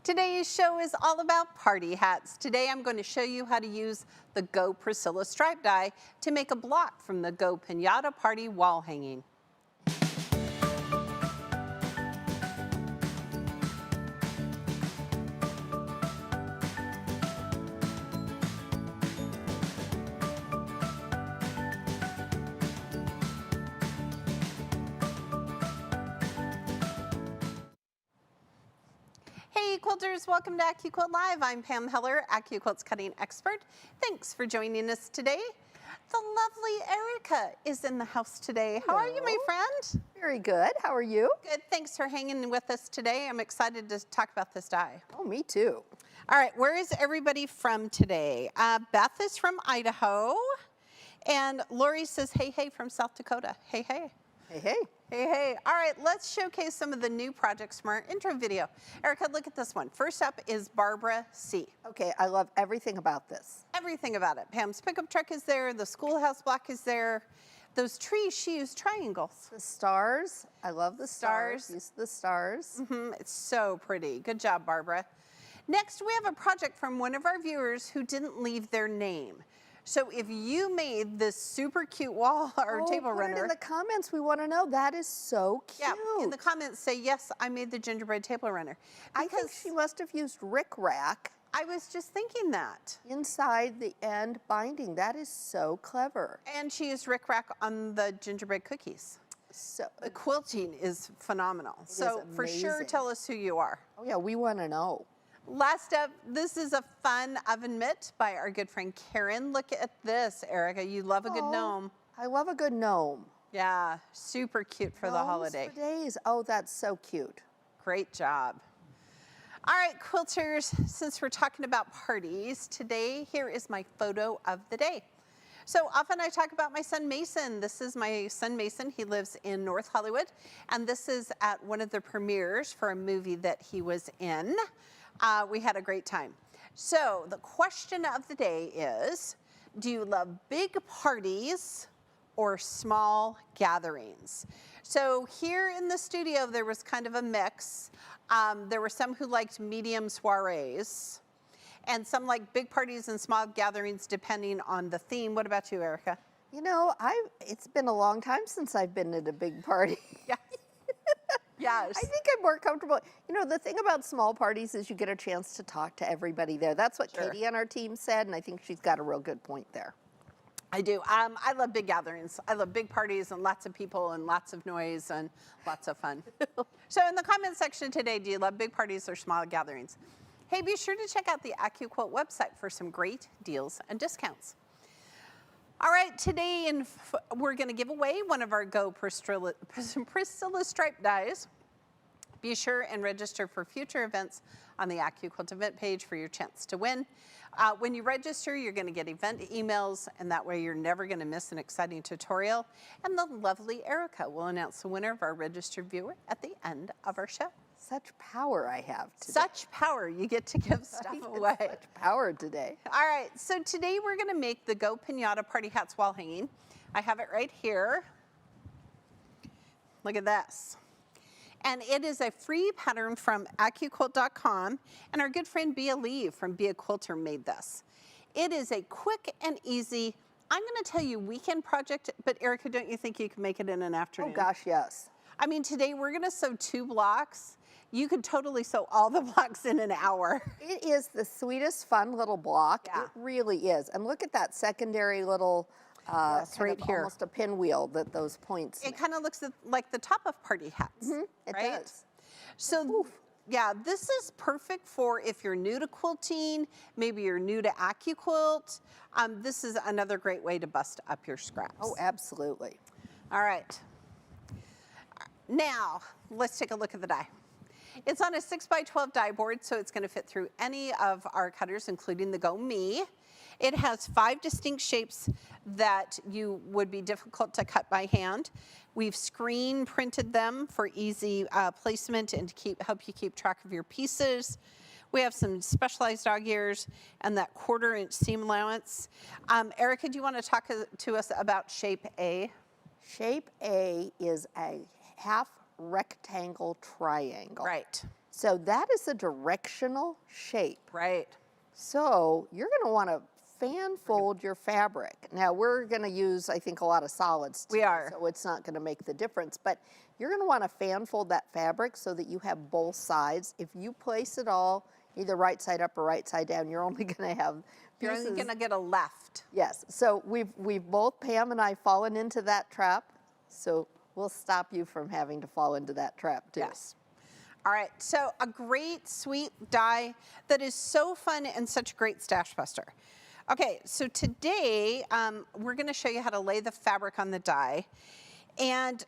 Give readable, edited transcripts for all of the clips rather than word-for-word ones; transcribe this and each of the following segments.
Today's show is all about party hats. Today I'm going to show you how to use the Go Priscilla Stripe die to make a block from the Go Piñata Party wall hanging. Hey quilters, welcome to AccuQuilt Live. I'm Pam Heller, AccuQuilt's cutting expert. Thanks for joining us today. The lovely Erica is in the house today. How are you, my friend? Very good. How are you? Good. Thanks for hanging with us today. I'm excited to talk about this die. Oh, me too. All right, where is everybody from today? Beth is from Idaho, and Lori says, hey, hey, from South Dakota. Hey, hey. Hey, hey. Hey, hey. All right, let's showcase some of the new projects from our intro video. Erica, look at this one. First up is Barbara C. Okay, I love everything about this. Everything about it. Pam's pickup truck is there. The schoolhouse block is there. Those trees, she used triangles. The stars. I love the stars. Use the stars. It's so pretty. Good job, Barbara. Next, we have a project from one of our viewers who didn't leave their name. So if you made this super cute wall or table runner. Put it in the comments. We want to know. That is so cute. Yeah, in the comments say, yes, I made the gingerbread table runner. I think she must have used rickrack. I was just thinking that. Inside the end binding. That is so clever. And she used rickrack on the gingerbread cookies. So the quilting is phenomenal. So for sure, tell us who you are. Oh yeah, we want to know. Last up, this is a fun oven mitt by our good friend Karen. Look at this, Erica. You love a good gnome. I love a good gnome. Yeah, super cute for the holiday. For days. Oh, that's so cute. Great job. All right, quilters, since we're talking about parties, today here is my photo of the day. So often I talk about my son Mason. This is my son Mason. He lives in North Hollywood, and this is at one of the premieres for a movie that he was in. We had a great time. So the question of the day is, do you love big parties or small gatherings? So here in the studio, there was kind of a mix. There were some who liked medium soirees, and some like big parties and small gatherings depending on the theme. What about you, Erica? You know, it's been a long time since I've been at a big party. Yeah. Yes. I think I'm more comfortable. You know, the thing about small parties is you get a chance to talk to everybody there. That's what Katie on our team said, and I think she's got a real good point there. I do. I love big gatherings. I love big parties and lots of people and lots of noise and lots of fun. So in the comment section today, do you love big parties or small gatherings? Hey, be sure to check out the AccuQuilt website for some great deals and discounts. All right, today we're going to give away one of our Go Priscilla Stripe dies. Be sure and register for future events on the AccuQuilt event page for your chance to win. When you register, you're going to get event emails, and that way you're never going to miss an exciting tutorial. And the lovely Erica will announce the winner of our registered viewer at the end of our show. Such power I have today. Such power. You get to give stuff away. Such power today. All right, so today we're going to make the Go Piñata Party Hats wall hanging. I have it right here. Look at this. And it is a free pattern from AccuQuilt.com, and our good friend Bea Lee from Be a Quilter made this. It is a quick and easy, I'm going to tell you, weekend project, but Erica, don't you think you can make it in an afternoon? Oh gosh, yes. I mean, today we're going to sew 2 blocks. You could totally sew all the blocks in an hour. It is the sweetest, fun little block. Yeah. It really is. And look at that secondary little, right here. Almost a pinwheel that those points. It kind of looks like the top of party hats. It right? does. So, yeah, this is perfect for if you're new to quilting, maybe you're new to AccuQuilt. This is another great way to bust up your scraps. Oh, absolutely. All right. Now, let's take a look at the die. It's on a 6x12 die board, so it's going to fit through any of our cutters, including the Go Me. It has 5 distinct shapes that would be difficult to cut by hand. We've screen printed them for easy placement and to help you keep track of your pieces. We have some specialized dog ears and that 1/4 inch seam allowance. Erica, do you want to talk to us about shape A? Shape A is a half rectangle triangle. Right. So that is a directional shape. Right. So you're going to want to fan fold your fabric. Now we're going to use, I think, a lot of solids today, We are. so it's not going to make the difference. But you're going to want to fan fold that fabric so that you have both sides. If you place it all either right side up or right side down, you're only going to have You're pieces. only going to get a left. Yes. So we've both, Pam and I, fallen into that trap. So we'll stop you from having to fall into that trap too. Yes. All right, so a great sweet die that is so fun and such a great stash buster. Okay, so today we're gonna show you how to lay the fabric on the die, and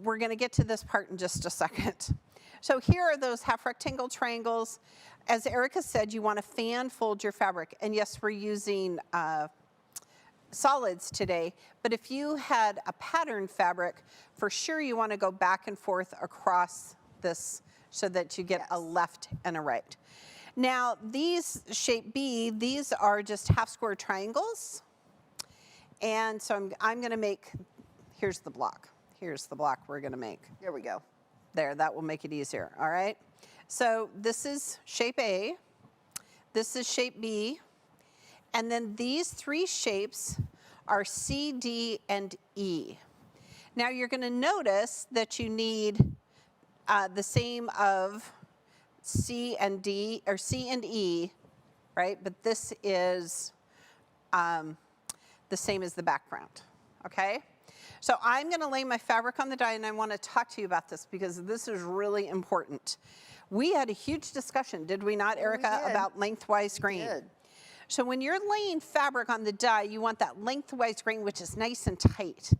we're gonna get to this part in just a second. So here are those half rectangle triangles. As Erica said, you wanna fan fold your fabric, and yes, we're using solids today, but if you had a pattern fabric, for sure you wanna go back and forth across this so that you get a left and a right. Now these shape B, these are just half square triangles. And so I'm gonna make, here's the block. Here's the block we're gonna make. Here we go. There, that will make it easier, all right? So this is shape A, this is shape B, and then these three shapes are C, D, and E. Now you're gonna notice that you need the same of C and D, or C and E, right? But this is the same as the background, okay? So I'm gonna lay my fabric on the die, and I wanna talk to you about this because this is really important. We had a huge discussion, did we not, Erica, about lengthwise grain? We did. So when you're laying fabric on the die, you want that lengthwise grain, which is nice and tight,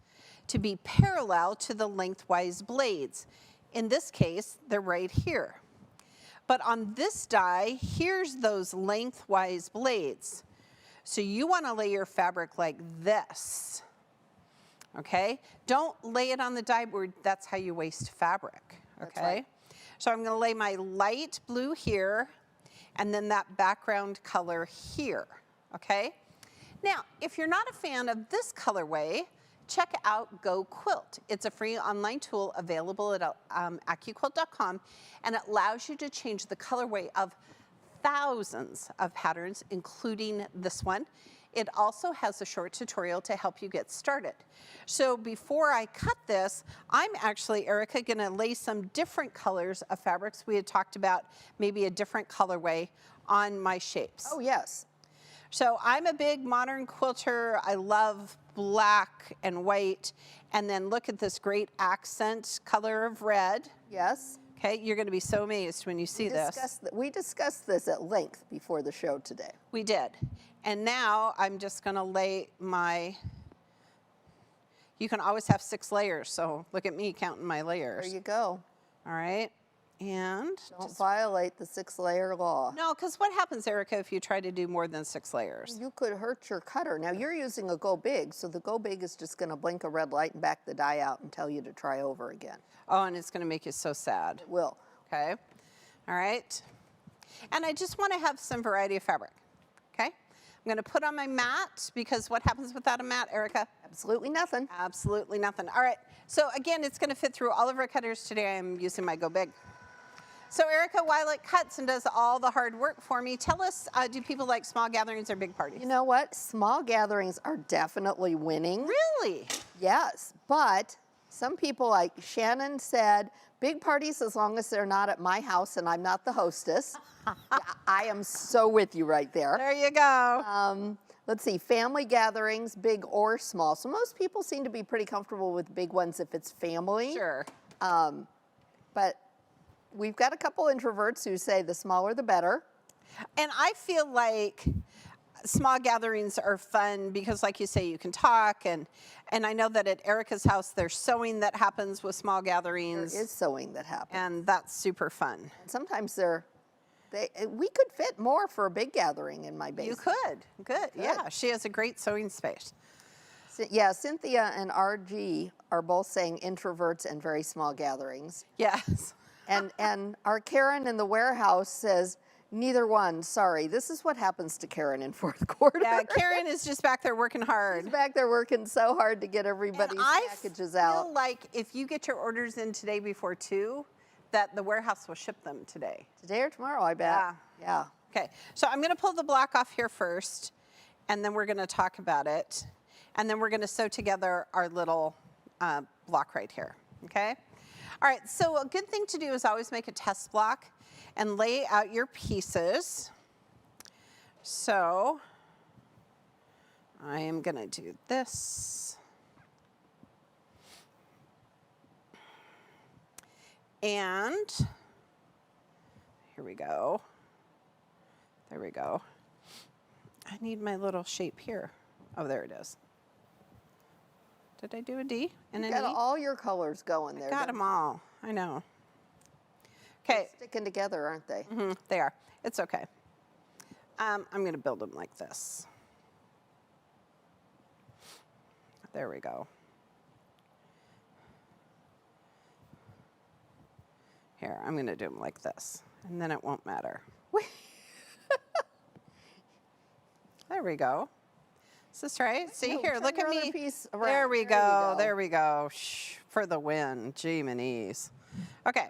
to be parallel to the lengthwise blades. In this case, they're right here. But on this die, here's those lengthwise blades. So you want to lay your fabric like this, okay? Don't lay it on the die board. That's how you waste fabric, okay? That's right. So I'm going to lay my light blue here, and then that background color here, okay? Now, if you're not a fan of this colorway, check out AccuQuilt. It's a free online tool available at AccuQuilt.com, and it allows you to change the colorway of thousands of patterns, including this one. It also has a short tutorial to help you get started. So before I cut this, I'm actually, Erica, gonna lay some different colors of fabrics. We had talked about maybe a different colorway on my shapes. Oh, yes. So I'm a big modern quilter. I love black and white. And then look at this great accent color of red. Yes. Okay, you're gonna be so amazed when you see this. We discussed this at length before the show today. We did. And now I'm just gonna lay my, you can always have 6 layers. So look at me counting my layers. There you go. All right, and. Don't violate the 6-layer law. No, because what happens, Erica, if you try to do more than 6 layers? You could hurt your cutter. Now you're using a Go Big, so the Go Big is just gonna blink a red light and back the die out and tell you to try over again. Oh, and it's gonna make you so sad. It will. Okay, all right. And I just wanna have some variety of fabric, okay? I'm gonna put on my mat, because what happens without a mat, Erica? Absolutely nothing. Absolutely nothing. All right, so again, it's gonna fit through all of our cutters today. I'm using my Go Big. So Erica, while it cuts and does all the hard work for me, tell us, do people like small gatherings or big parties? You know what? Small gatherings are definitely winning. Really? Yes, but some people, like Shannon said, big parties as long as they're not at my house and I'm not the hostess. Yeah, I am so with you right there. There you go. Let's see, family gatherings, big or small. So most people seem to be pretty comfortable with big ones if it's family. Sure. But we've got a couple introverts who say the smaller the better. And I feel like small gatherings are fun because, like you say, you can talk, and I know that at Erica's house there's sewing that happens with small gatherings. There is sewing that happens. And that's super fun. And sometimes we could fit more for a big gathering in my basement. You could, good, yeah. She has a great sewing space. Yeah, Cynthia and RG are both saying introverts and very small gatherings. Yes. And our Karen in the warehouse says, neither one, sorry. This is what happens to Karen in fourth quarter. Yeah, Karen is just back there working hard. She's back there working so hard to get everybody's packages out. I feel like if you get your orders in today before 2, that the warehouse will ship them today. Today or tomorrow, I bet. Yeah. Yeah. Okay, so I'm gonna pull the block off here first, and then we're gonna talk about it. And then we're gonna sew together our little block right here, okay? All right, so a good thing to do is always make a test block and lay out your pieces. So I am gonna do this. And here we go. There we go. I need my little shape here. Oh, there it is. Did I do a D and an You got E? all your colors going there. Got don't them all. I know. you? Okay, They're sticking together, aren't they? they are. It's okay. I'm going to build them like this. There we go. Here, I'm going to do them like this, and then it won't matter. There we go. Is this right? See, No, here, turn look your at other me. piece There around. we There you go. go. There we go. Shh, for the win. Gee-minies. Okay,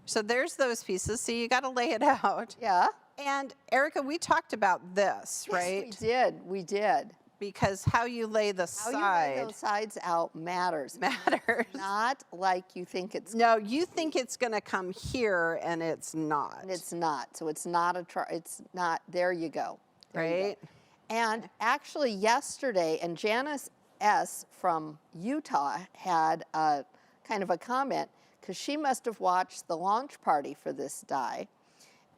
so there's those pieces. See, you got to lay it out. Yeah. And Erica, we talked about this, right? Yes, we did. We did. Because how you lay the How you lay side those sides out matters. matters. Not like you think it's. No, you think it's going to come here, and it's not. And it's not. So it's not a try. It's not. There you go. There you go. Right? And actually, yesterday, and Janice S. from Utah had a kind of a comment because she must have watched the launch party for this die,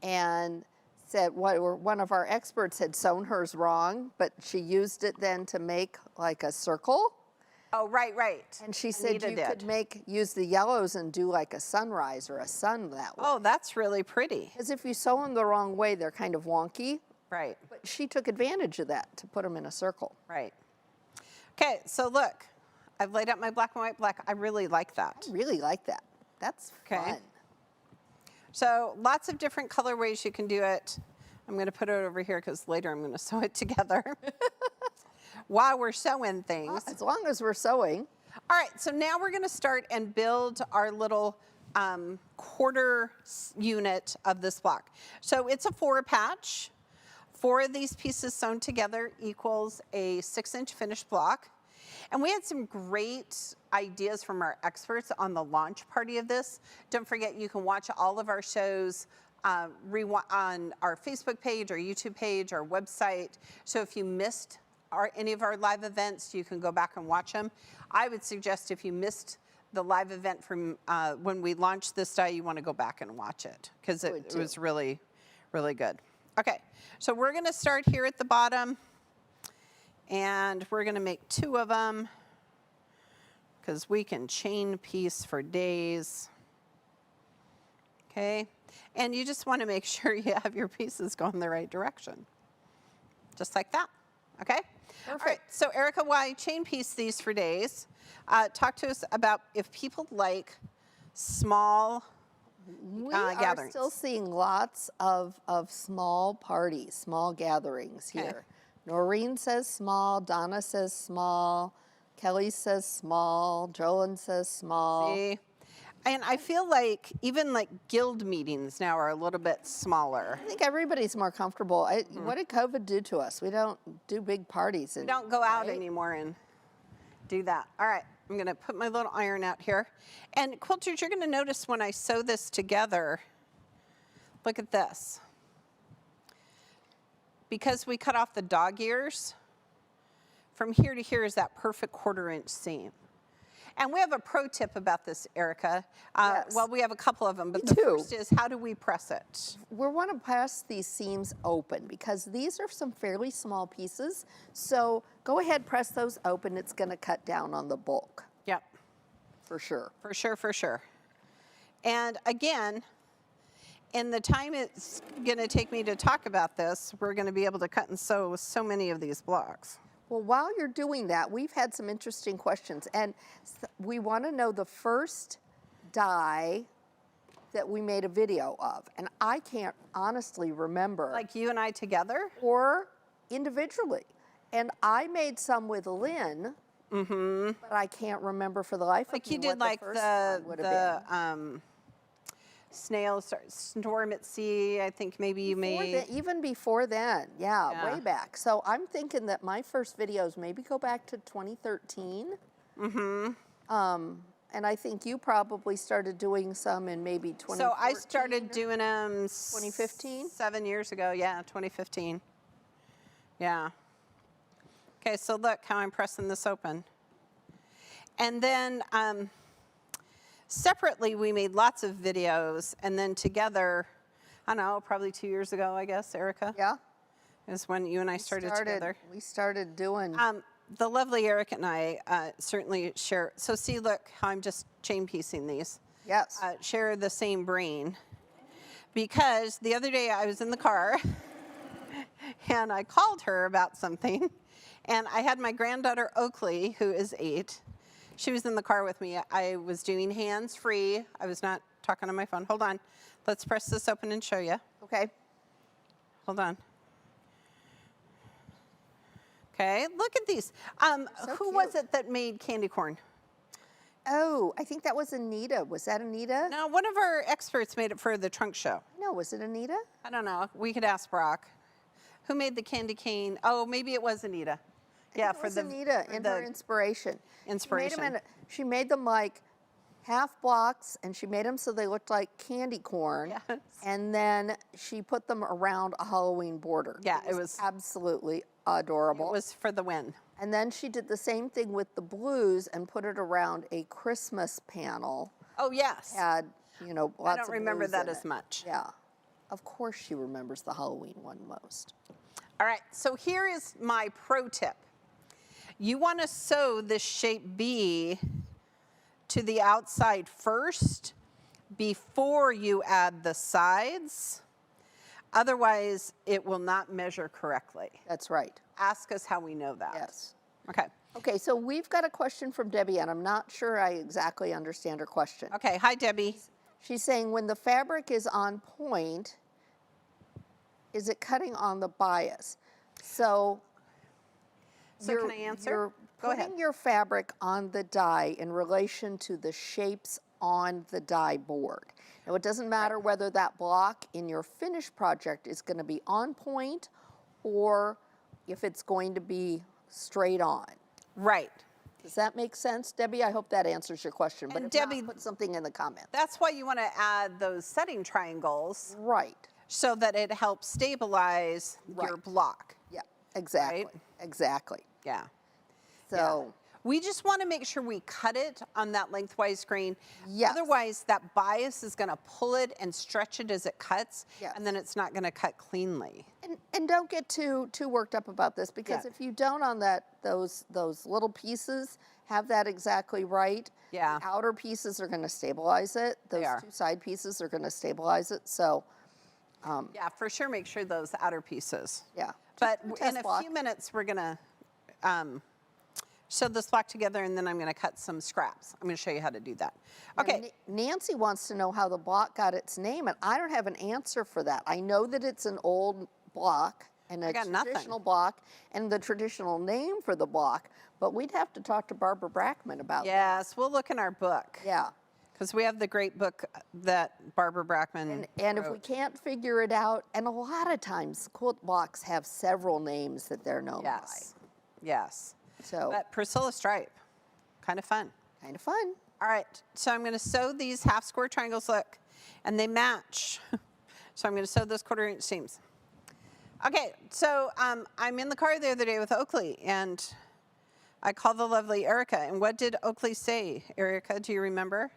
and said one of our experts had sewn hers wrong, but she used it then to make like a circle. Oh, right, right. And she said Anita you did. could use the yellows and do like a sunrise or a sun that way. Oh, that's really pretty. Because if you sew them the wrong way, they're kind of wonky. Right, But she took advantage of that to put them in a circle. right. Okay, so look, I've laid out my black and white black. I really like that. I really like that. That's Okay. fun. So lots of different color ways you can do it. I'm going to put it over here because later I'm going to sew it together while we're sewing things. As long as we're sewing. All right, so now we're going to start and build our little quarter unit of this block. So it's a 4-patch. 4 of these pieces sewn together equals a 6-inch finished block. And we had some great ideas from our experts on the launch party of this. Don't forget, you can watch all of our shows on our Facebook page, our YouTube page, our website. So if you missed any of our live events, you can go back and watch them. I would suggest if you missed the live event from when we launched this die, you want to go back and watch it because it was really, really good. Okay, so we're going to start here at the bottom, and we're going to make 2 of them because we can chain piece for days. Okay, and you just want to make sure you have your pieces going the right direction, just like that. Okay. Perfect. All right, so Erica, why chain piece these for days? Talk to us about if people like small We gatherings. are still seeing lots of small parties, small gatherings Okay. here. Noreen says small, Donna says small, Kelly says small, Jolyn says small. See? And I feel like even like guild meetings now are a little bit smaller. I think everybody's more comfortable. What did COVID do to us? We don't do big parties. We don't go out anymore and do that. All right, I'm gonna put my little iron out here. And quilters, you're gonna notice when I sew this together, look at this. Because we cut off the dog ears, from here to here is that perfect 1/4-inch seam. And we have a pro tip about this, Erica. Yes. Well, we have a couple of them, but We the do. first is how do we press it? We want to press these seams open because these are some fairly small pieces. So go ahead, press those open. It's going to cut down on the bulk Yep. for sure. For sure, for sure. And again, in the time it's going to take me to talk about this, we're going to be able to cut and sew so many of these blocks. Well, while you're doing that, we've had some interesting questions. And we want to know the first die that we made a video of. And I can't honestly remember. Like you and I together? Or individually. And I made some with Lynn, but I can't remember for the life of Like me you did what like the first one would have been. snails, storm at sea. I think maybe you made. Even before then, yeah, Yeah. way back. So I'm thinking that my first videos maybe go back to 2013. And I think you probably started doing some in maybe 2014. So I started doing them 2015? 7 years ago. Yeah, 2015. Yeah. Okay, so look how I'm pressing this open. And then separately, we made lots of videos. And then together, I don't know, probably 2 years ago, I guess, Erica, Yeah. is when you and I started together. We started doing. The lovely Erica and I certainly share. So see, look how I'm just chain piecing these. Yes. Share the same brain. Because the other day I was in the car and I called her about something. And I had my granddaughter Oakley, who is 8. She was in the car with me. I was doing hands-free. I was not talking on my phone. Hold on. Let's press this open and show you. Okay. Hold on. Okay, look at these. So who cute. was it that made candy corn? Oh, I think that was Anita. Was that Anita? No, one of our experts made it for the trunk show. No, was it Anita? I don't know. We could ask Brock. Who made the candy cane? Oh, maybe it was Anita. It was Anita in her inspiration. Inspiration. She made them like half blocks, and she made them so they looked like candy corn. Yes. And then she put them around a Halloween border. Yeah, it was absolutely adorable. It was for the win. And then she did the same thing with the blues and put it around a Christmas panel. Oh, yes. Had, you know, lots I don't of remember blues that in as it. much. Yeah. Of course she remembers the Halloween one most. All right, so here is my pro tip. You want to sew this shape B to the outside first before you add the sides. Otherwise, it will not measure correctly. That's right. Ask us how we know that. Yes. Okay. Okay, so we've got a question from Debbie, and I'm not sure I exactly understand her question. Okay, hi, Debbie. She's saying when the fabric is on point, is it cutting on the bias? So can I answer? You're Go ahead. putting your fabric on the die in relation to the shapes on the die board. Now, it doesn't matter whether that block in your finished project is going to be on point or if it's going to be straight on. Right. Does that make sense, Debbie? I hope that answers your question. But And if Debbie, not, put something in the comments. That's why you want to add those setting triangles Right. so that it helps stabilize your Right. block. Yeah, exactly. Right? Exactly. Yeah. So, We just want to make sure we cut it on that lengthwise grain. Yes. Otherwise, that bias is going to pull it and stretch it as it cuts, Yes. and then it's not going to cut cleanly. and don't get too worked up about this, because Yeah. if you don't on those little pieces have that exactly right, Yeah. the outer pieces are going to stabilize it. Those are. two side pieces are going to stabilize it. So, Yeah, for sure, make sure those outer pieces. yeah. But Just do a in test a block. few minutes, we're going to sew this block together, and then I'm going to cut some scraps. I'm going to show you how to do that. Now, Okay. Nancy wants to know how the block got its name, and I don't have an answer for that. I know that it's an old block and a got nothing. traditional block and the traditional name for the block, but we'd have to talk to Barbara Brackman about that. Yes, we'll look in our book. Yeah. Because we have the great book that Barbara Brackman And if we wrote. can't figure it out, and a lot of times quilt blocks have several names that they're known Yes. Yes. by. So, But Priscilla Stripe, kind of fun. kind of fun. All right, so I'm going to sew these half square triangles, look, and they match. So I'm going to sew those 1/4 inch seams. Okay, so I'm in the car the other day with Oakley, and I called the lovely Erica, and what did Oakley say? Erica, do you remember?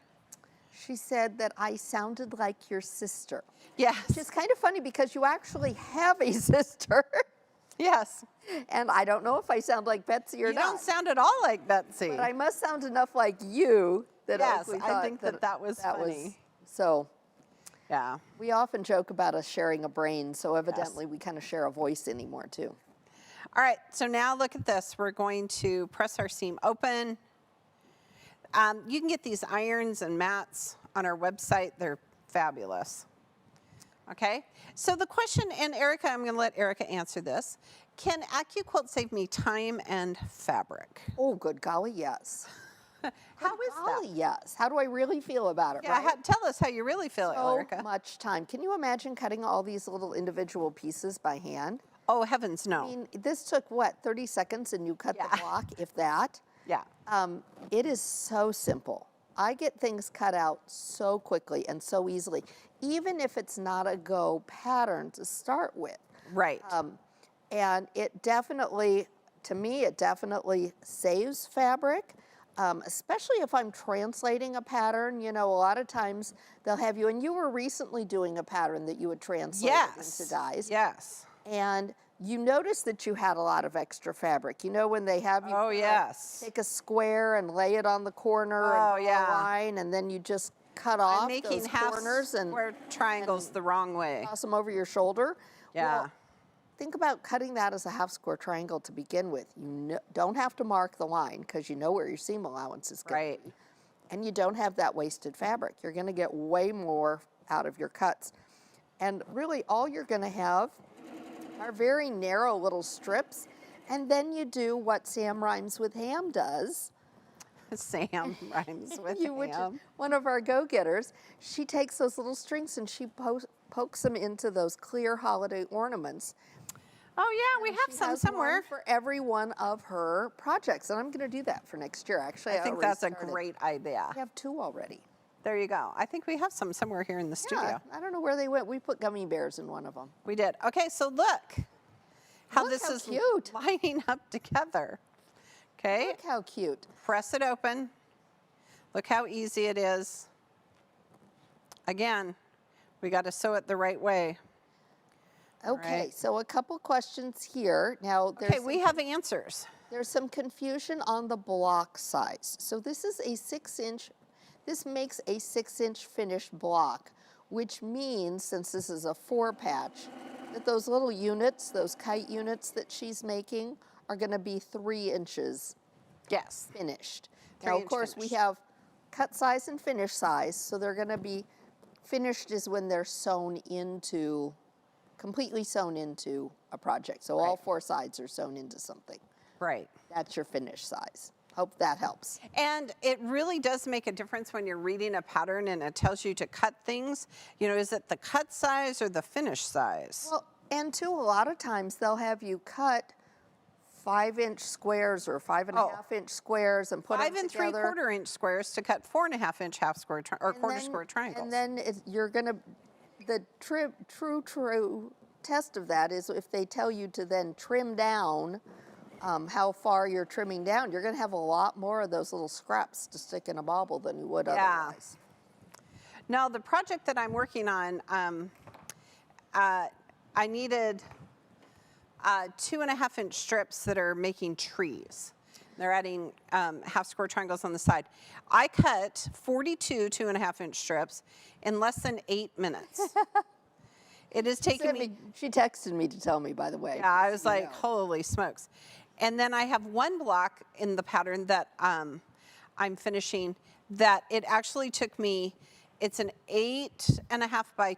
She said that I sounded like your sister. Yes. Which is kind of funny because you actually have a sister. Yes. And I don't know if I sound like Betsy or You not. don't sound at all like Betsy. But I must sound enough like you that Yes, Oakley I thought think that was funny. So Yeah. we often joke about us sharing a brain, so evidently we kind of share a voice anymore too. All right, so now look at this. We're going to press our seam open. You can get these irons and mats on our website. They're fabulous. Okay, so the question, and Erica, I'm going to let Erica answer this. Can AccuQuilt save me time and fabric? Oh, good golly, yes. How is that? Golly, yes. How do I really feel about it, Yeah, right? tell us how you really feel, So Erica. much time. Can you imagine cutting all these little individual pieces by hand? Oh, heavens, I no. mean, this took what, 30 seconds and you cut Yeah. the block, if that? Yeah. It is so simple. I get things cut out so quickly and so easily, even if it's not a go pattern to start with. Right. And it definitely, to me, it definitely saves fabric, especially if I'm translating a pattern. You know, a lot of times they'll have you, and you were recently doing a pattern that you would translate Yes. into dies. Yes. And you noticed that you had a lot of extra fabric. You know, when they have you Oh, yes. take a square and lay it on the corner Oh, and draw yeah. a line, and then you just cut I'm off making those half corners and square triangles the wrong way. toss them over your shoulder. Yeah. Well, think about cutting that as a half square triangle to begin with. You don't have to mark the line because you know where your seam allowance is going Right. to be. And you don't have that wasted fabric. You're going to get way more out of your cuts. And really all you're going to have are very narrow little strips. And then you do what Sam Rhymes with Ham does. Sam rhymes with Which is ham. one of our go-getters. She takes those little strings and she pokes them into those clear holiday ornaments. Oh, yeah, we have She some has somewhere. one for every one of her projects, and I'm going to do that for next year. Actually, I think already that's a started. great idea. I have 2 already. There you go. I think we have some somewhere here in the studio. Yeah, I don't know where they went. We put gummy bears in one of them. We did. Okay, so look how Look this how is cute. lining up together. Okay, Look how cute. press it open. Look how easy it is. Again, we got to sew it the right way. Okay, right. so a couple questions here. Now, Okay, we have answers. there's some confusion on the block size. So this is a 6-inch, this makes a 6-inch finished block, which means, since this is a 4-patch, that those little units, those kite units that she's making, are going to be 3 inches Yes. finished. 3 Now, of inch course, we finished. have cut size and finish size, so they're going to be finished is when they're sewn into, completely sewn into a project. So all Right. 4 sides are sewn into something. Right. That's your finish size. Hope that helps. And it really does make a difference when you're reading a pattern and it tells you to cut things. You know, is it the cut size or the finish size? Well, and too, a lot of times they'll have you cut 5-inch squares or 5.5-inch squares and put 5 them and together. 3/4 inch squares to cut 4.5 inch half square or And quarter then- square triangles. And then you're going to, the true test of that is if they tell you to then trim down how far you're trimming down, you're going to have a lot more of those little scraps to stick in a bauble than you would Yeah. otherwise. Now, the project that I'm working on, I needed 2.5 inch strips that are making trees. They're adding half square triangles on the side. I cut 42 2.5 inch strips in less than 8 minutes. It has taken me. She texted me to tell me, by the way. Yeah, I just was so you like, know. holy smokes. And then I have one block in the pattern that I'm finishing that it actually took me, it's an 8.5 by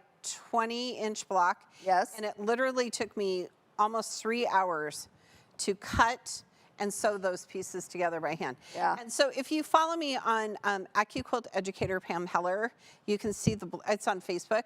20 inch block. Yes. And it literally took me almost 3 hours to cut and sew those pieces together by hand. Yeah. And so if you follow me on AccuQuilt Educator Pam Heller, you can see it's on Facebook.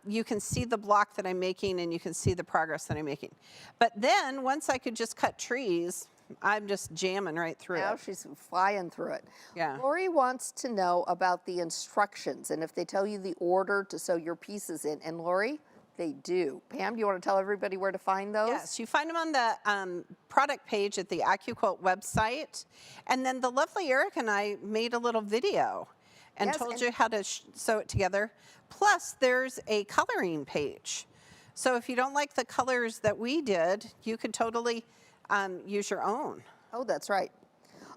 You can see the block that I'm making and you can see the progress that I'm making. But then once I could just cut trees, I'm just jamming right through Now it. she's flying through it. Yeah. Lori wants to know about the instructions and if they tell you the order to sew your pieces in. And Lori, they do. Pam, do you want to tell everybody where to find those? Yes, you find them on the product page at the AccuQuilt website. And then the lovely Eric and I made a little video and Yes, told and- you how to sew it together. Plus, there's a coloring page. So if you don't like the colors that we did, you could totally use your own. Oh, that's right.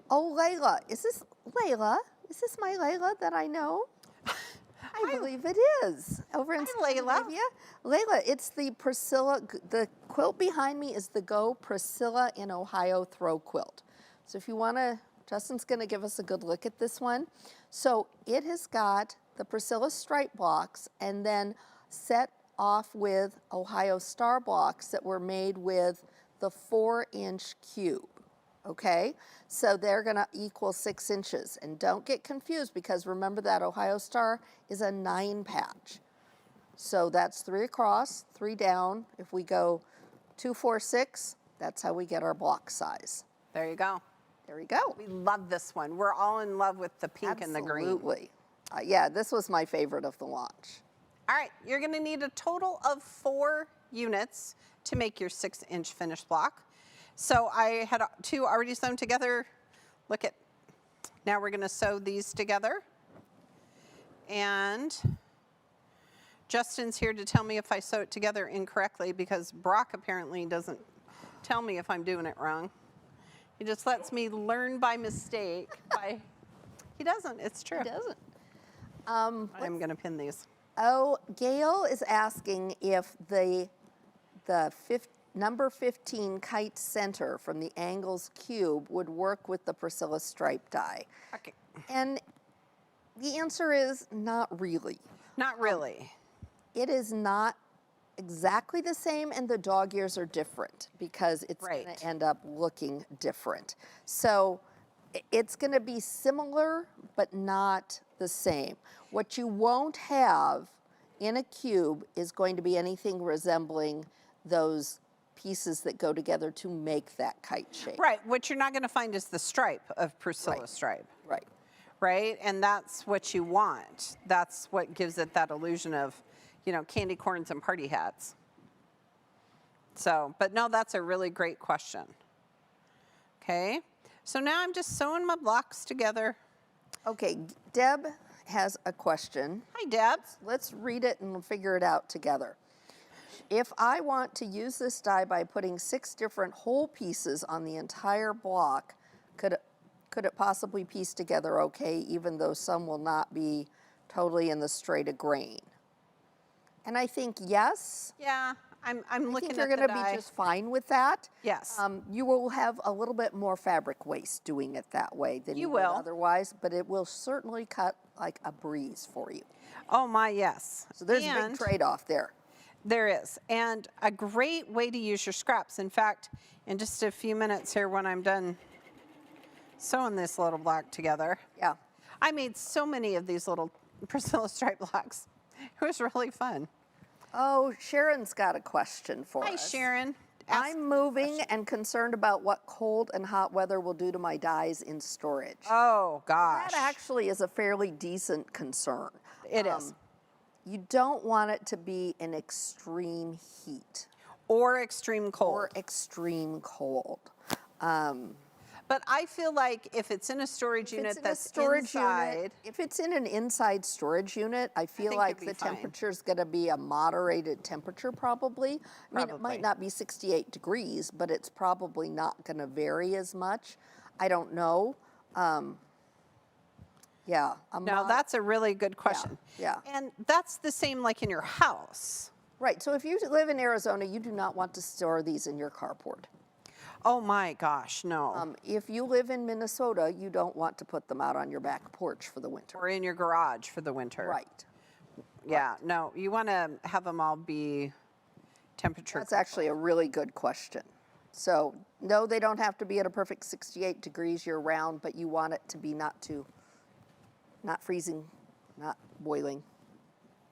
Oh, Layla. Is this Layla? Is this my Layla that I know? I believe it is. Over in Hi, Layla. Scandinavia. Layla, it's the Priscilla, the quilt behind me is the Go Priscilla in Ohio Throw Quilt. So if you want to, Justin's going to give us a good look at this one. So it has got the Priscilla Stripe blocks and then set off with Ohio Star blocks that were made with the 4-inch cube. okay? So they're gonna equal 6 inches. And don't get confused because remember that Ohio Star is a 9 patch. So that's 3 across, 3 down. If we go 2, 4, 6, that's how we get our block size. There you go. There we go. We love this one. We're all in love with the pink and the green. Absolutely. Yeah, this was my favorite of the launch. All right, you're gonna need a total of 4 units to make your 6-inch finished block. So I had 2 already sewn together. Look at, now we're gonna sew these together. And Justin's here to tell me if I sew it together incorrectly because Brock apparently doesn't tell me if I'm doing it wrong. He just lets me learn by mistake. He doesn't, it's true. He doesn't. I'm gonna pin these. Oh, Gail is asking if the number 15 kite center from the Angles Cube would work with the Priscilla Stripe die. Okay. And the answer is not really. Not really. It is not exactly the same, and the dog ears are different because it's going Right. to end up looking different. So it's going to be similar, but not the same. What you won't have in a cube is going to be anything resembling those pieces that go together to make that kite shape. Right, what you're not gonna find is the stripe of Priscilla Right. Stripe. Right. Right, and that's what you want. That's what gives it that illusion of, you know, candy corns and party hats. So, but no, that's a really great question. Okay, so now I'm just sewing my blocks together. Okay, Deb has a question. Hi, Deb. Let's read it and figure it out together. If I want to use this die by putting 6 different whole pieces on the entire block, could it possibly piece together okay, even though some will not be totally in the straight of grain? And I think yes. Yeah, I'm I looking think at you're the going to die. be just fine with that. Yes. You will have a little bit more fabric waste doing it that way than you would will. otherwise, but it will certainly cut like a breeze for you. Oh my, yes. So there's a And big trade-off there. there is, and a great way to use your scraps. In fact, in just a few minutes here when I'm done sewing this little block together, Yeah. I made so many of these little Priscilla Stripe blocks. It was really fun. Oh, Sharon's got a question for Hi, us. Sharon. Ask- I'm moving and concerned about what cold and hot weather will do to my dies in storage. Oh, gosh. That actually is a fairly decent concern. It is. You don't want it to be in extreme heat Or extreme cold. or extreme cold. But I feel like if it's in a storage If it's unit in a that's storage inside, unit, if it's in an inside storage unit, I feel think like it'd be the fine. temperature is going to be a moderated temperature probably. I mean, it Probably. might not be 68 degrees, but it's probably not going to vary as much. I don't know. Yeah. no, that's a really good question. yeah. And that's the same like in your house. Right. So if you live in Arizona, you do not want to store these in your carport. Oh my gosh, no. If you live in Minnesota, you don't want to put them out on your back porch for the winter. Or in your garage for the winter. Right. Yeah, no, you want to have them all be temperature. That's actually a really good question. So, no, they don't have to be at a perfect 68 degrees year round, but you want it to be not freezing, not boiling.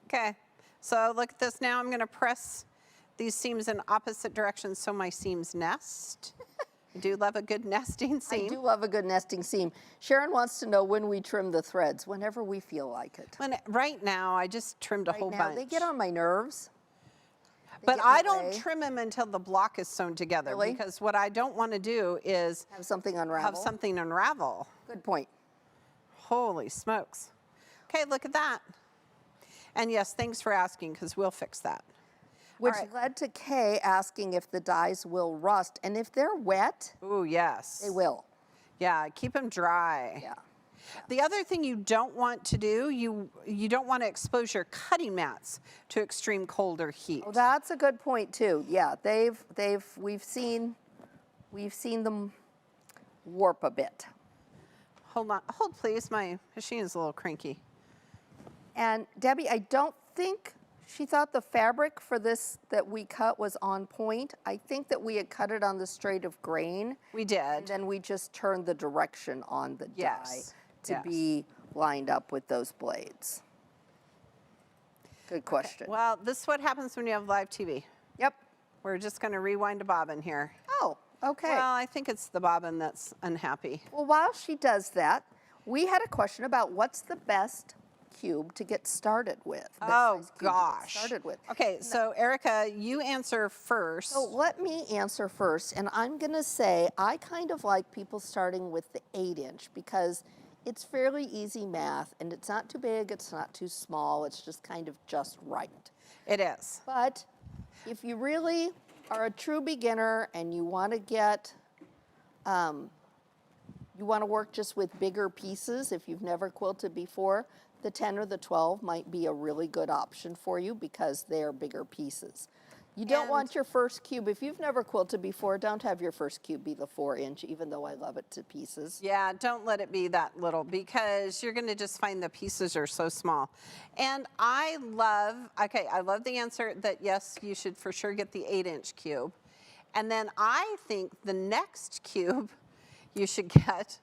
Okay, so look at this now. I'm going to press these seams in opposite directions so my seams nest. I do love a good nesting seam. I do love a good nesting seam. Sharon wants to know when we trim the threads, whenever we feel like it. Right now, I just trimmed a whole Right now, bunch. they get on my nerves. They But get in I the don't way. trim them until the block is sewn together. Really? Because what I don't want to do is Have something unravel. have something unravel. Good point. Holy smokes. Okay, look at that. And yes, thanks for asking because we'll fix that. Which right. led to Kay asking if the dyes will rust. And if they're wet, Ooh, yes. they will. Yeah, keep them dry. Yeah. The other thing you don't want to do, you don't want to expose your cutting mats to extreme cold or heat. Oh, that's a good point too. Yeah, we've seen them warp a bit. Hold on, hold please, my machine is a little cranky. And Debbie, I don't think She thought the fabric for this that we cut was on point. I think that we had cut it on the straight of grain. We did. And then we just turned the direction on the die to yes. be lined up with those blades. Good question. Okay. Well, this is what happens when you have live TV. Yep. We're just going to rewind a bobbin here. Oh, okay. Well, I think it's the bobbin that's unhappy. Well, while she does that, we had a question about what's the best cube to get started with. Oh, gosh. Started with. Okay, so Erica, you answer first. So let me answer first, and I'm going to say I kind of like people starting with the 8-inch because it's fairly easy math, and it's not too big, it's not too small, it's just kind of just right. It is. But if you really are a true beginner and you want to get, you want to work just with bigger pieces, if you've never quilted before, the 10 or the 12 might be a really good option for you because they're bigger pieces. You don't want your first cube, if you've never quilted before, don't have your first cube be the 4-inch, even though I love it to pieces. Yeah, don't let it be that little because you're going to just find the pieces are so small. And I love the answer that yes, you should for sure get the 8-inch cube. And then I think the next cube you should get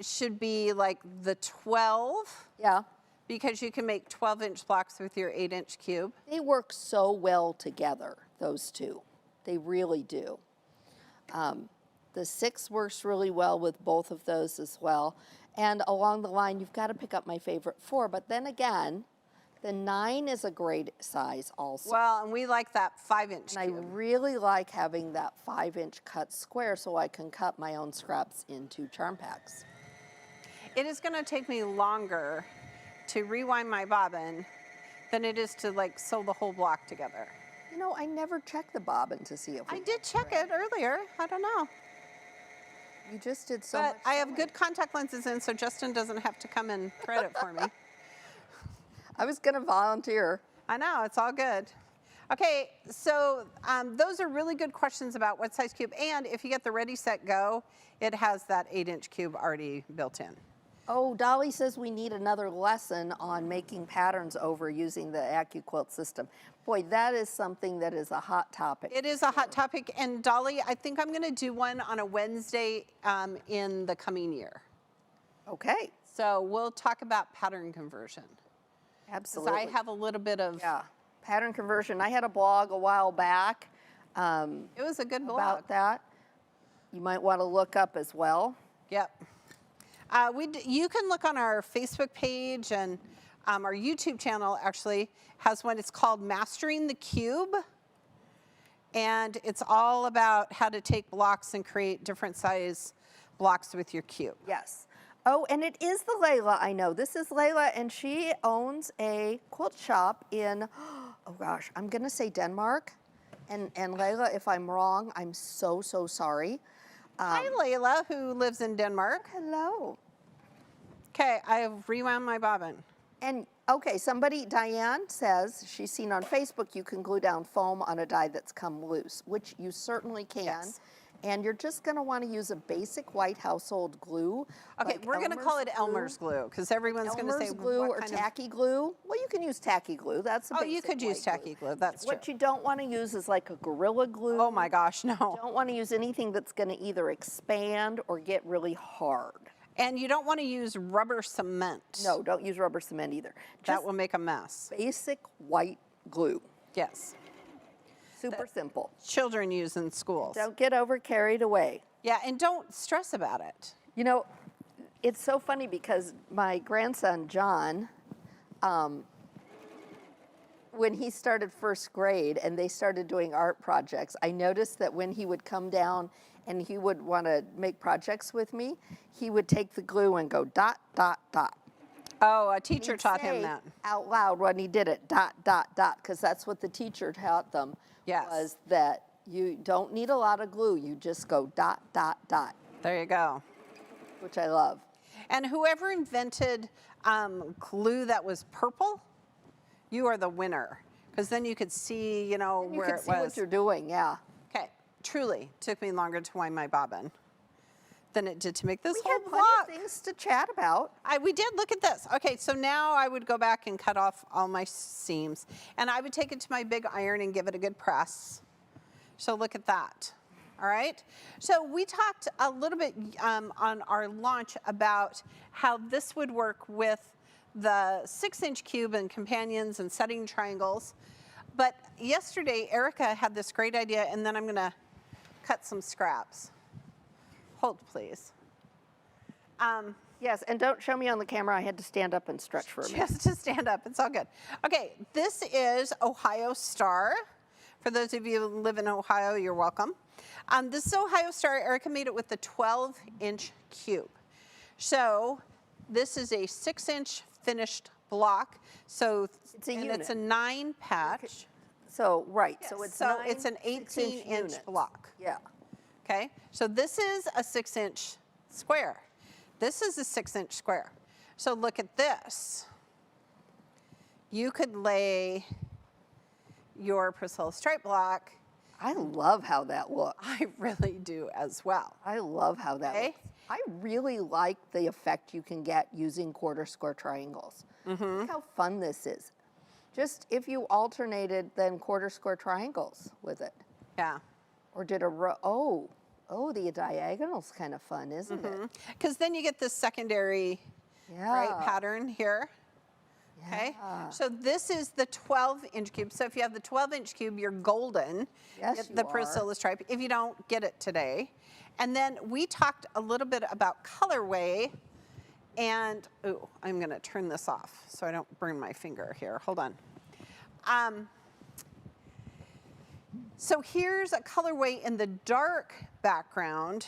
should be like the 12. Yeah. Because you can make 12-inch blocks with your 8-inch cube. They work so well together, those two. They really do. The 6 works really well with both of those as well. And along the line, you've got to pick up my favorite 4. But then again, the 9 is a great size also. Well, and we like that 5-inch And cube. I really like having that 5-inch cut square so I can cut my own scraps into charm packs. It is going to take me longer to rewind my bobbin than it is to like sew the whole block together. You know, I never check the bobbin to see if I did check it earlier. I don't know. You just did so much. But I have good contact lenses in, so Justin doesn't have to come and thread it for me. I was going to volunteer. I know, it's all good. Okay, so those are really good questions about what size cube. And if you get the Ready, Set, Go, it has that 8-inch cube already built in. Oh, Dolly says we need another lesson on making patterns over using the AccuQuilt system. Boy, that is something that is a hot topic. It is a hot topic, and Dolly, I think I'm going to do one on a Wednesday in the coming year. Okay. So we'll talk about pattern conversion. Absolutely. I have a little bit of... Yeah, pattern conversion. I had a blog a while back it was a good blog. about that. You might want to look up as well. Yep. You can look on our Facebook page, and our YouTube channel actually has one. It's called Mastering the Cube. And it's all about how to take blocks and create different size blocks with your cube. Yes. Oh, and it is the Layla, I know. This is Layla, and she owns a quilt shop in, oh gosh, I'm going to say Denmark. And Layla, if I'm wrong, I'm so, so sorry. Hi, Layla, who lives in Denmark. Hello. Okay, I have rewound my bobbin. And okay, somebody, Diane says, she's seen on Facebook, you can glue down foam on a die that's come loose, which you certainly can. Yes. And you're just going to want to use a basic white household glue. Okay, like we're going to call it Elmer's glue because everyone's going to say Elmer's glue what or kind of... tacky glue. Well, you can use tacky glue. That's a Oh, basic you could use white tacky glue. That's What true. you don't want to use is like a Gorilla Glue. Oh my gosh, no. Don't want to use anything that's going to either expand or get really hard. And you don't want to use rubber cement. No, don't use rubber cement either. That Just will make a mess. basic white glue. Yes. Super simple. Children use in schools. Don't get over carried away. Yeah, and don't stress about it. You know, it's so funny because my grandson, John, when he started first grade and they started doing art projects, I noticed that when he would come down and he would want to make projects with me, he would take the glue and go dot, dot, dot. Oh, a teacher He'd taught him say that. out loud when he did it, dot, dot, dot, because that's what the teacher taught them. Yes. Was that you don't need a lot of glue. You just go dot, dot, dot, There you go. which I love. And whoever invented glue that was purple, you are the winner. Because then you could see, you know, You where can it see was. what you're doing, yeah. Okay, truly took me longer to wind my bobbin than it did to make this We whole had plenty block. of things to chat about. We did look at this. Okay, so now I would go back and cut off all my seams. And I would take it to my big iron and give it a good press. So look at that. All right. So we talked a little bit on our launch about how this would work with the 6-inch cube and companions and setting triangles. But yesterday, Erica had this great idea, and then I'm going to cut some scraps. Hold, please. Yes, and don't show me on the camera. I had to stand up and stretch for a minute. Just to stand up, it's all good. Okay, this is Ohio Star. For those of you who live in Ohio, you're welcome. This is Ohio Star. Erica made it with the 12-inch cube. So this is a 6-inch finished block. So It's a and unit. it's a 9 patch. So, right. Yes, So it's so nine it's an 6-inch 18-inch units. block. Yeah. Okay, so this is a 6-inch square. This is a 6-inch square. So look at this. You could lay your Priscilla Stripe block. I love how that looks. I really do as well. I love how that Okay. looks. I really like the effect you can get using quarter square triangles. Look how fun this is. Just if you alternated then quarter square triangles with it. Yeah. Or did a row, oh, the diagonal's kind of fun, isn't it? Because then you get this secondary right Yeah. pattern here. Okay, Yeah. so this is the 12-inch cube. So if you have the 12-inch cube, you're golden. Yes, Get you the are. Priscilla Stripe. If you don't, get it today. And then we talked a little bit about colorway. And, ooh, I'm going to turn this off so I don't burn my finger here. Hold on. So here's a colorway in the dark background.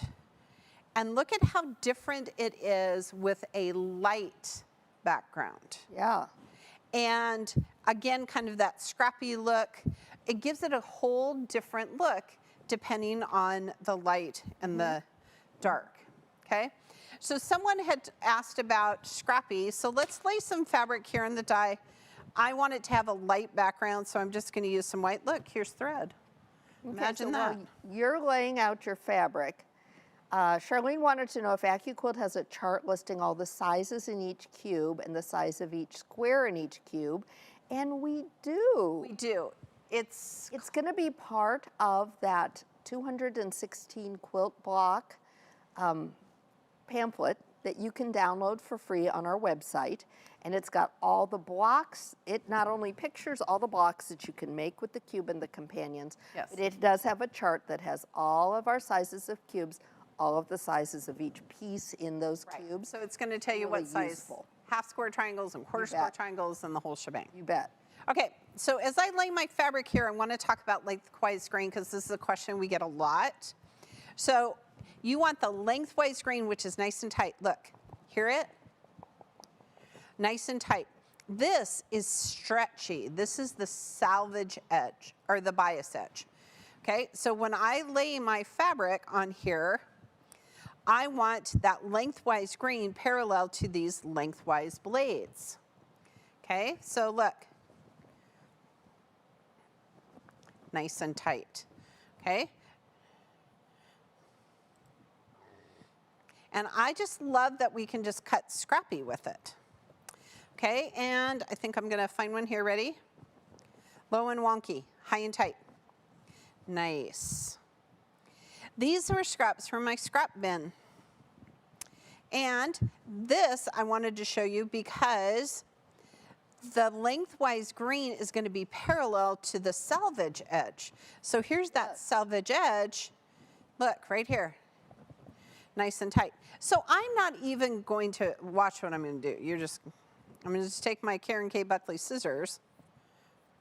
And look at how different it is with a light background. Yeah. And again, kind of that scrappy look. It gives it a whole different look depending on the light and the dark, okay? So someone had asked about scrappy, so let's lay some fabric here in the die. I want it to have a light background, so I'm just gonna use some white. Look, here's thread. Imagine so that. While you're laying out your fabric, Charlene wanted to know if AccuQuilt has a chart listing all the sizes in each cube and the size of each square in each cube, and we do. We do. It's It's going to be part of that 216 quilt block pamphlet that you can download for free on our website. And it's got all the blocks. It not only pictures all the blocks that you can make with the cube and the companions, Yes. but it does have a chart that has all of our sizes of cubes, all of the sizes of each piece in those cubes. so it's gonna tell you Really what size useful. half square triangles and quarter You square bet. triangles and the whole shebang. You bet. Okay, so as I lay my fabric here, I want to talk about lengthwise grain because this is a question we get a lot. So you want the lengthwise grain, which is nice and tight. Look, hear it? Nice and tight. This is stretchy. This is the salvage edge or the bias edge. Okay, so when I lay my fabric on here, I want that lengthwise grain parallel to these lengthwise blades. Okay, so look. Nice and tight, okay? And I just love that we can just cut scrappy with it. Okay, and I think I'm gonna find one here, ready? Low and wonky, high and tight. Nice. These are scraps from my scrap bin. And this I wanted to show you because the lengthwise green is going to be parallel to the salvage edge. So here's that salvage edge. Look, right here. Nice and tight. So I'm not even going to watch what I'm going to do. I'm going to just take my Karen K. Buckley scissors.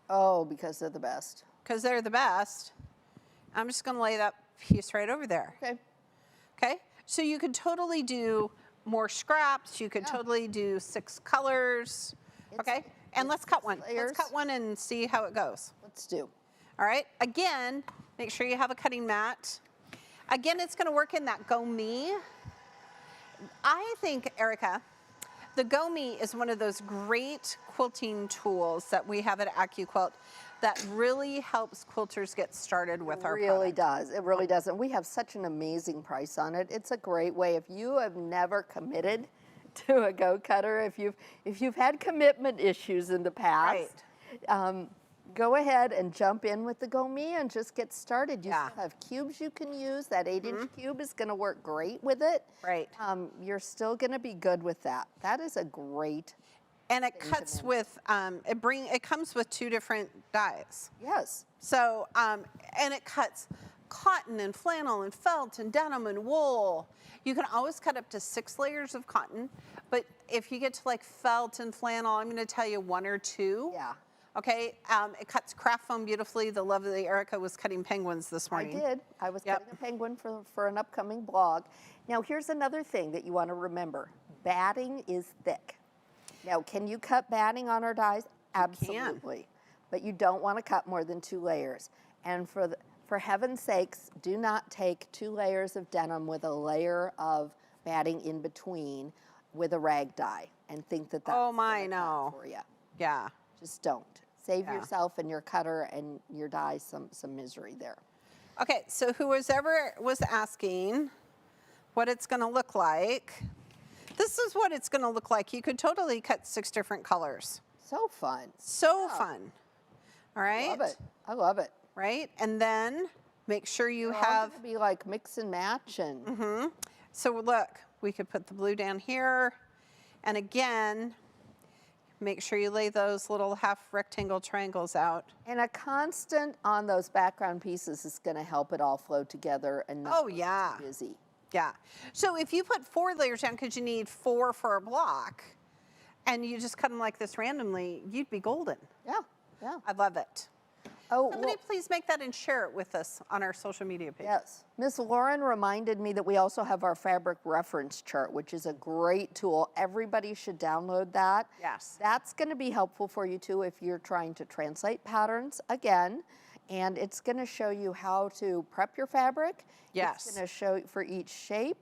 Oh, because they're the best. Because they're the best. I'm just going to lay that piece right over there. Okay. Okay? So you could totally do more scraps. You could totally do 6 colors. Okay? And let's cut one. layers. Let's cut one and see how it goes. Let's do. All right? Again, make sure you have a cutting mat. Again, it's going to work in that Go Me. I think, Erica, the Go Me is one of those great quilting tools that we have at AccuQuilt that really helps quilters get started with our really product. does. It really does. And we have such an amazing price on it. It's a great way. If you have never committed to a Go Cutter, if you've had commitment issues in the past, go ahead and jump in with the Go Me and just get started. You still have cubes you can use. That 8-inch cube is going to work great with it. Right. You're still going to be good with that. That is a great. And it cuts with it comes with 2 different dyes. Yes. So and it cuts cotton and flannel and felt and denim and wool. You can always cut up to 6 layers of cotton, but if you get to like felt and flannel, I'm going to tell you 1 or 2. Yeah. Okay. It cuts craft foam beautifully. The lovely Erica was cutting penguins this morning. I did. I was cutting a penguin for an upcoming blog. Now here's another thing that you want to remember. Batting is thick. Now, can you cut batting on our dies? Absolutely. But you don't want to cut more than 2 layers. And for heaven's sakes, do not take 2 layers of denim with a layer of batting in between with a rag die and think that that's for you. Yeah. Just don't. Save yourself and your cutter and your die some misery there. Okay, so whoever was asking what it's going to look like, this is what it's going to look like. You could totally cut 6 different colors. So fun. So fun. All right. I love it. I love it. Right, and then make sure you have. It's be like mix and match and. So look, we could put the blue down here, and again, make sure you lay those little half rectangle triangles out. And a constant on those background pieces is going to help it all flow together and not be too busy. Yeah. So if you put 4 layers down because you need 4 for a block, and you just cut them like this randomly, you'd be golden. Yeah, yeah. I love it. Oh, Somebody please make that and share it with us on our social media page. Yes. Miss Lauren reminded me that we also have our fabric reference chart, which is a great tool. Everybody should download that. Yes. That's going to be helpful for you too if you're trying to translate patterns again. And it's going to show you how to prep your fabric. Yes. It's going to show for each shape.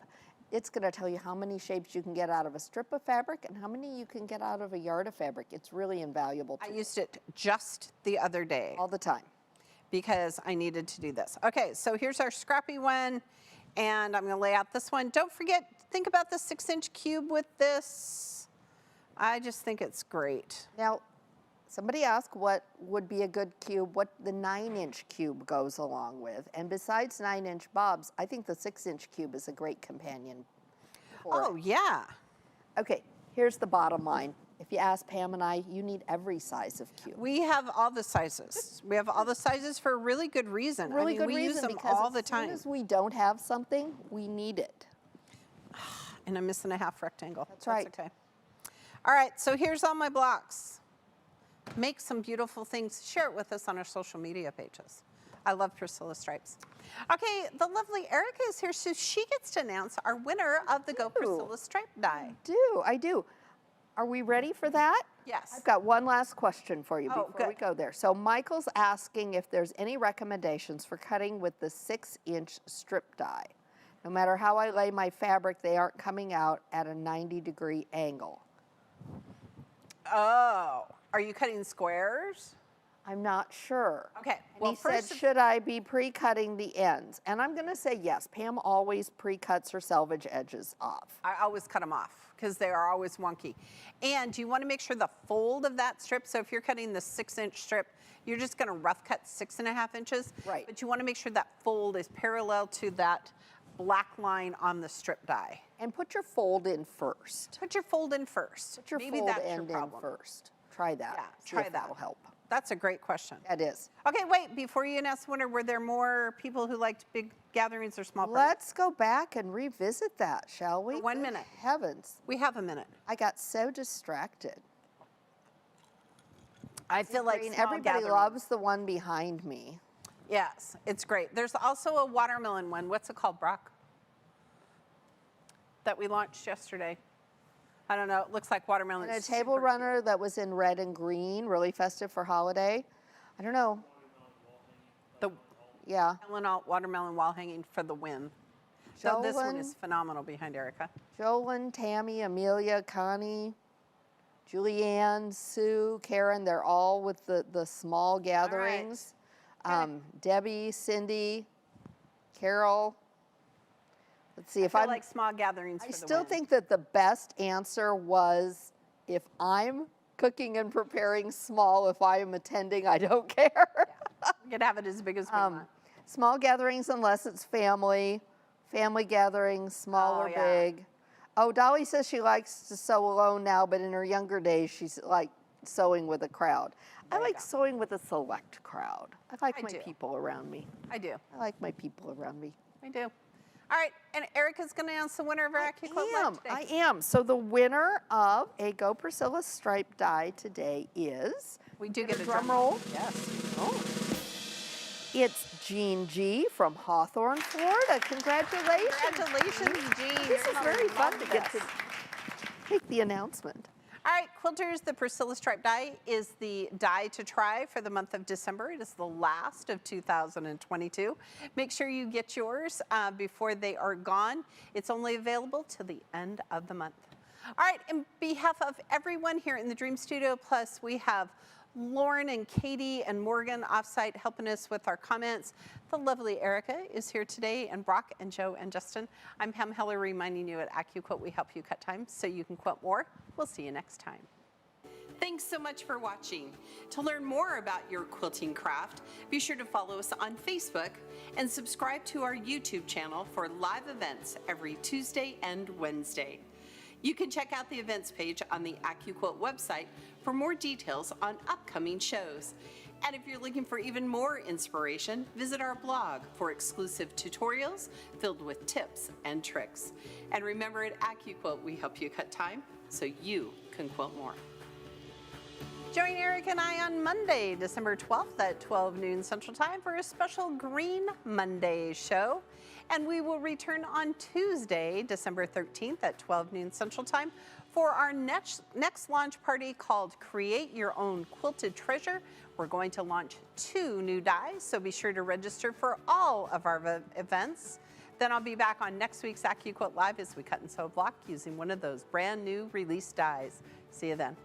It's going to tell you how many shapes you can get out of a strip of fabric and how many you can get out of a yard of fabric. It's really invaluable. I used it just the other day. All the time. Because I needed to do this. Okay, so here's our scrappy one, and I'm going to lay out this one. Don't forget, think about the 6-inch cube with this. I just think it's great. Now, somebody asked what would be a good cube, what the 9-inch cube goes along with. And besides 9-inch bobs, I think the 6-inch cube is a great companion for it. Yeah. Okay, here's the bottom line. If you ask Pam and I, you need every size of cube. We have all the sizes. We have all the sizes for a really good reason. Really good we reason use them because all the time. as soon as we don't have something, we need it. And I'm missing a half rectangle. That's right. Okay. All right, so here's all my blocks. Make some beautiful things. Share it with us on our social media pages. I love Priscilla Stripes. Okay, the lovely Erica is here, so she gets to announce our winner of the Go Priscilla Stripe die. I do. Are we ready for that? Yes. I've got one last question for you before we good. go there. So Michael's asking if there's any recommendations for cutting with the 6-inch strip die. No matter how I lay my fabric, they aren't coming out at a 90-degree angle. Oh, are you cutting squares? I'm not sure. Okay, And well, he said, first, should I be pre-cutting the ends? And I'm going to say yes. Pam always pre-cuts her selvage edges off. I always cut them off because they are always wonky. And you want to make sure the fold of that strip, so if you're cutting the 6-inch strip, you're just going to rough cut 6.5 inches. Right. But you want to make sure that fold is parallel to that black line on the strip die. And put your fold in first. Put your fold in first. Put your Maybe fold that's your end in problem. first. Try that. Yeah, See try if that. That'll help. That's a great question. That is. Okay, wait, before you announce the winner, were there more people who liked big gatherings or small parties? Let's go back and revisit that, shall we? For 1 Good minute. Heavens. We have a minute. I got so distracted. I feel like Green, small everybody gatherings. loves the one behind me. Yes, it's great. There's also a watermelon one. What's it called, Brock? That we launched yesterday. I don't know. It looks like watermelon. And a It's table super runner that was in red and green, really festive for holiday. I don't know. cute. Yeah. The watermelon wall hanging for the win. So this one Jolyn. is phenomenal behind Erica. Jolyn, Tammy, Amelia, Connie. Julianne, Sue, Karen, they're all with the small gatherings. Debbie, Cindy, Carol. Let's see if I I feel like small gatherings I for the still win. think that the best answer was if I'm cooking and preparing small, if I am attending, I don't care. We could have it as big as we want. Small gatherings unless it's family. Family gatherings, small or big. Oh, Dolly says she likes to sew alone now, but in her younger days, she's like sewing with a crowd. I like sewing with a select crowd. I like my people around me. I do. I like my people around me. I do. All right, and Erica's going to announce the winner of our AccuQuilt Live today. I am. So the winner of a Go Priscilla Stripe die today is... We do get a drum roll. Yes. Oh. It's Jean G. from Hawthorne, Florida. Congratulations. Congratulations, Jean. This is very fun to get to make the announcement. All right, quilters, the Priscilla Stripe die is the die to try for the month of December. It is the last of 2022. Make sure you get yours before they are gone. It's only available till the end of the month. All right, in behalf of everyone here in the Dream Studio, plus we have Lauren and Katie and Morgan offsite helping us with our comments. The lovely Erica is here today, and Brock and Joe and Justin. I'm Pam Heller reminding you at AccuQuilt we help you cut time so you can quilt more. We'll see you next time. Thanks so much for watching. To learn more about your quilting craft, be sure to follow us on Facebook and subscribe to our YouTube channel for live events every Tuesday and Wednesday. You can check out the events page on the AccuQuilt website for more details on upcoming shows. And if you're looking for even more inspiration, visit our blog for exclusive tutorials filled with tips and tricks. And remember, at AccuQuilt, we help you cut time so you can quilt more. Join Eric and I on Monday, December 12th at 12 noon Central Time for a special Green Monday show. And we will return on Tuesday, December 13th at 12 noon Central Time for our next launch party called Create Your Own Quilted Treasure. We're going to launch 2 new dies, so be sure to register for all of our events. Then I'll be back on next week's AccuQuilt Live as we cut and sew a block using one of those brand new release dies. See you then.